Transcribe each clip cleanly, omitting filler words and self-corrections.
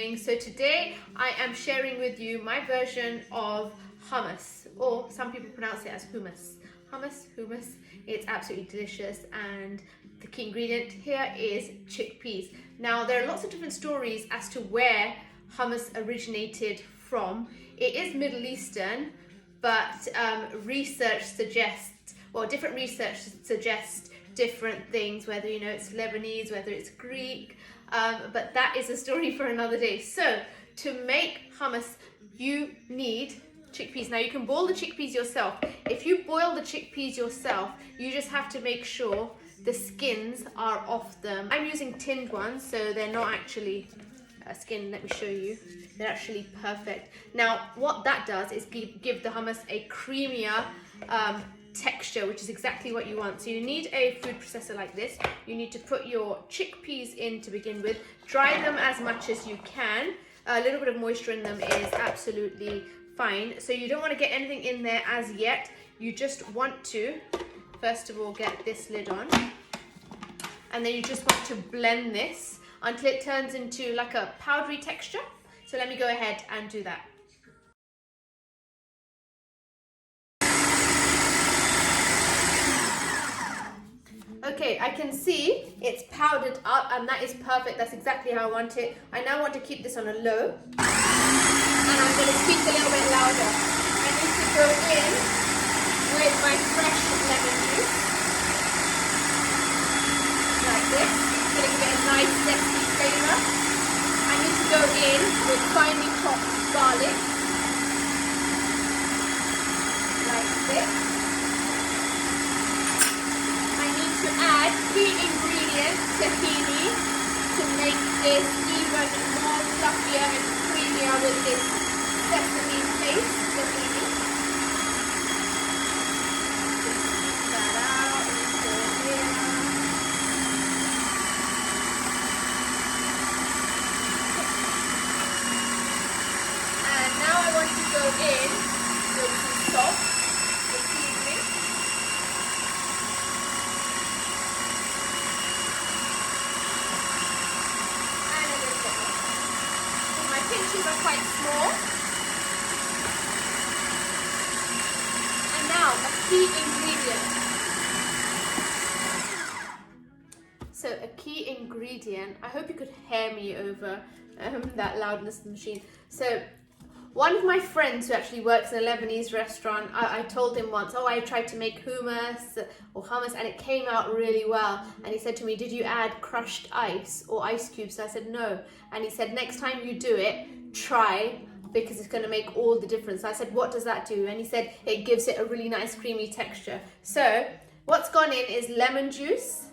evening. So today I am sharing with you my version of hummus, or some people pronounce it as hummus. Hummus. It's absolutely delicious, and the key ingredient here is chickpeas. Now there are lots of different stories as to where hummus originated from. It is Middle Eastern, but different research suggests different things, whether it's Lebanese, whether it's Greek, but that is a story for another day. So to make hummus, you need chickpeas. Now you can boil the chickpeas yourself. If you boil the chickpeas yourself, you just have to make sure the skins are off them. I'm using tinned ones, so they're not actually skin. Let me show you. They're actually perfect. Now what that does is give the hummus a creamier texture, which is exactly what you want. So you need a food processor like this. You need to put your chickpeas in to begin with. Dry them as much as you can. A little bit of moisture in them is absolutely fine. So you don't want to get anything in there as yet. You just want to, first of all, get this lid on. And then you just want to blend this until it turns into like a powdery texture. So let me go ahead and do that. Okay, I can see it's powdered up, and that is perfect. That's exactly how I want it. I now want to keep this on a low, and I'm going to speak a little bit louder. I need to go in with my fresh lemon juice, like this. It's going to give it a nice zesty flavour. I need to go in with finely chopped garlic, like this. To add key ingredient tahini to make this even more fluffier and creamier with this sesame paste tahini. Just that out into here. And now I want to go in with some salt, the seasoning. Pinches are quite small. And now a key ingredient. So a key ingredient, I hope you could hear me over that loudness of the machine. So one of my friends who actually works in a Lebanese restaurant, I told him once, I tried to make hummus or hummus and it came out really well. And he said to me, did you add crushed ice or ice cubes? So I said, no. And he said, next time you do it, try, because it's going to make all the difference. I said, what does that do? And he said, it gives it a really nice creamy texture. So what's gone in is lemon juice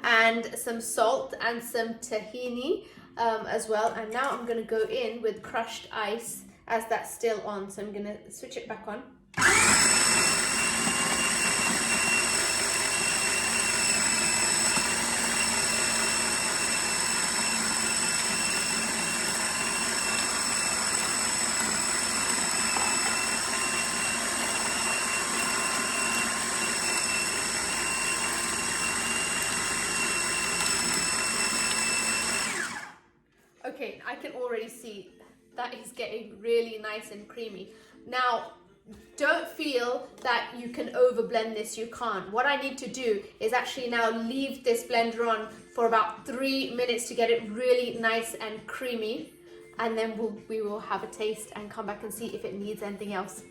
and some salt and some tahini as well. And now I'm going to go in with crushed ice as that's still on. So I'm going to switch it back on. Okay, I can already see that is getting really nice and creamy. Now, don't feel that you can over blend this, you can't. What I need to do is actually now leave this blender on for about 3 minutes to get it really nice and creamy, and then we will have a taste and come back and see if it needs anything else.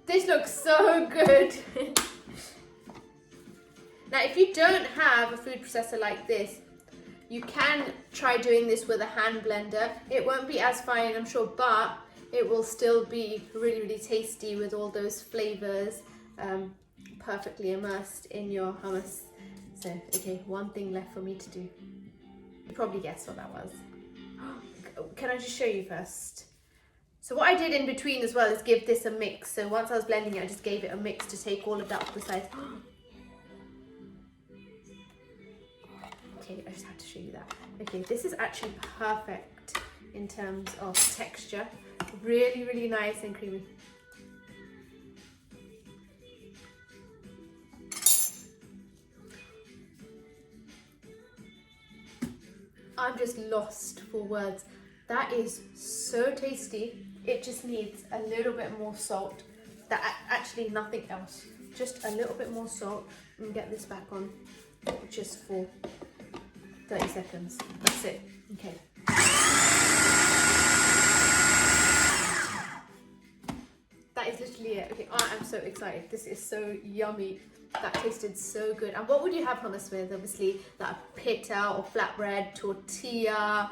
This looks so good. Now, if you don't have a food processor like this, you can try doing this with a hand blender. It won't be as fine, I'm sure, but it will still be really, really tasty with all those flavors perfectly immersed in your hummus. So, okay, one thing left for me to do. You probably guessed what that was. Can I just show you first? So what I did in between as well is give this a mix. So once I was blending it, I just gave it a mix to take all of that off the sides. Okay, I just have to show you that. Okay, this is actually perfect in terms of texture. Really, really nice and creamy. I'm just lost for words. That is so tasty. It just needs a little bit more salt. Actually nothing else. Just a little bit more salt. And get this back on just for 30 seconds. That's it. Okay. That is literally it. Okay, I am so excited. This is so yummy. That tasted so good. And what would you have hummus with? Obviously, like pitta or flatbread, tortilla,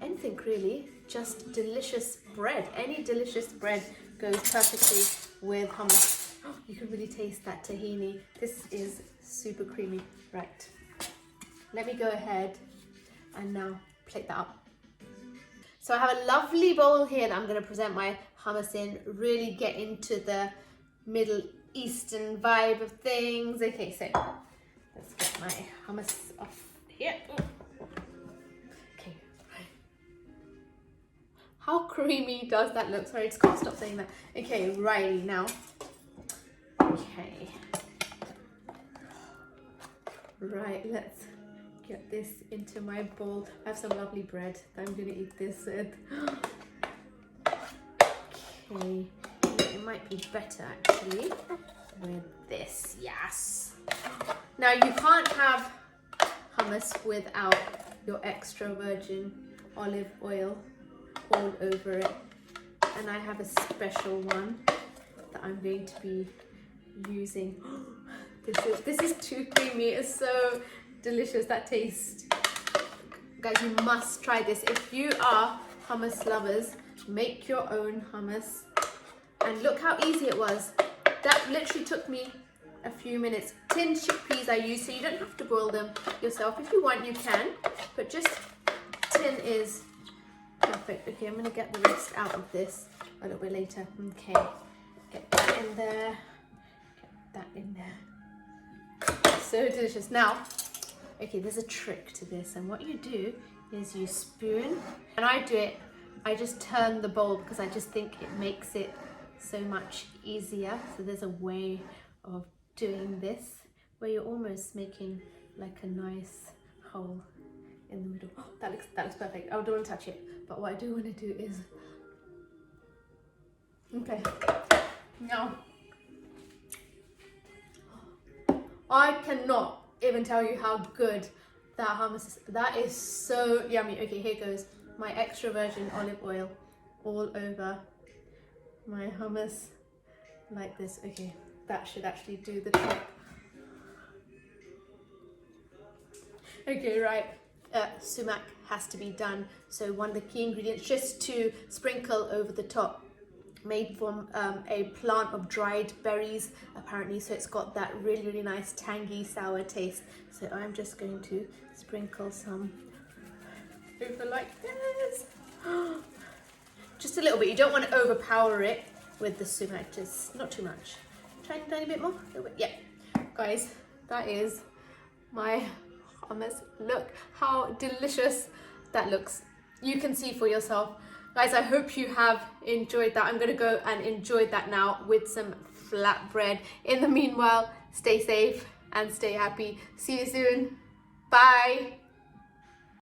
anything really. Just delicious bread. Any delicious bread goes perfectly with hummus. Oh, you can really taste that tahini. This is super creamy. Right. Let me go ahead and now plate that up. So I have a lovely bowl here that I'm going to present my hummus in. Really get into the Middle Eastern vibe of things. Okay, so let's get my hummus off here. Okay. How creamy does that look? Sorry, I just can't stop saying that. Okay, righty now. Okay. Right, let's get this into my bowl. I have some lovely bread that I'm going to eat this with. Okay, it might be better actually with this, yes. Now you can't have hummus without your extra virgin olive oil all over it. And I have a special one that I'm going to be using. This is too creamy, it's so delicious, that taste. Guys, you must try this. If you are hummus lovers, make your own hummus. And look how easy it was. That literally took me a few minutes. Tinned chickpeas I use, so you don't have to boil them yourself. If you want, you can, but just tin is perfect. Okay, I'm gonna get the rest out of this a little bit later. Okay, get that in there, get that in there. So delicious. Now, okay, there's a trick to this, and what you do is you spoon, and I do it, I just turn the bowl because I just think it makes it so much easier. So there's a way of doing this where you're almost making like a nice hole in the middle. Oh, that looks perfect. I don't want to touch it, but what I do want to do is, okay, now I cannot even tell you how good that hummus is. That is so yummy. Okay, here goes my extra virgin olive oil all over my hummus like this. Okay, that should actually do the trick. Okay, right, sumac has to be done. So one of the key ingredients, just to sprinkle over the top, made from a plant of dried berries apparently, so it's got that really nice tangy sour taste. So I'm just going to sprinkle some over like this. Just a little bit. You don't want to overpower it with the sumac, just not too much. Tiny bit more, a little bit. Yeah, guys, that is my hummus. Look how delicious that looks. You can see for yourself. Guys, I hope you have enjoyed that. I'm going to go and enjoy that now with some flatbread. In the meanwhile, stay safe and stay happy. See you soon. Bye.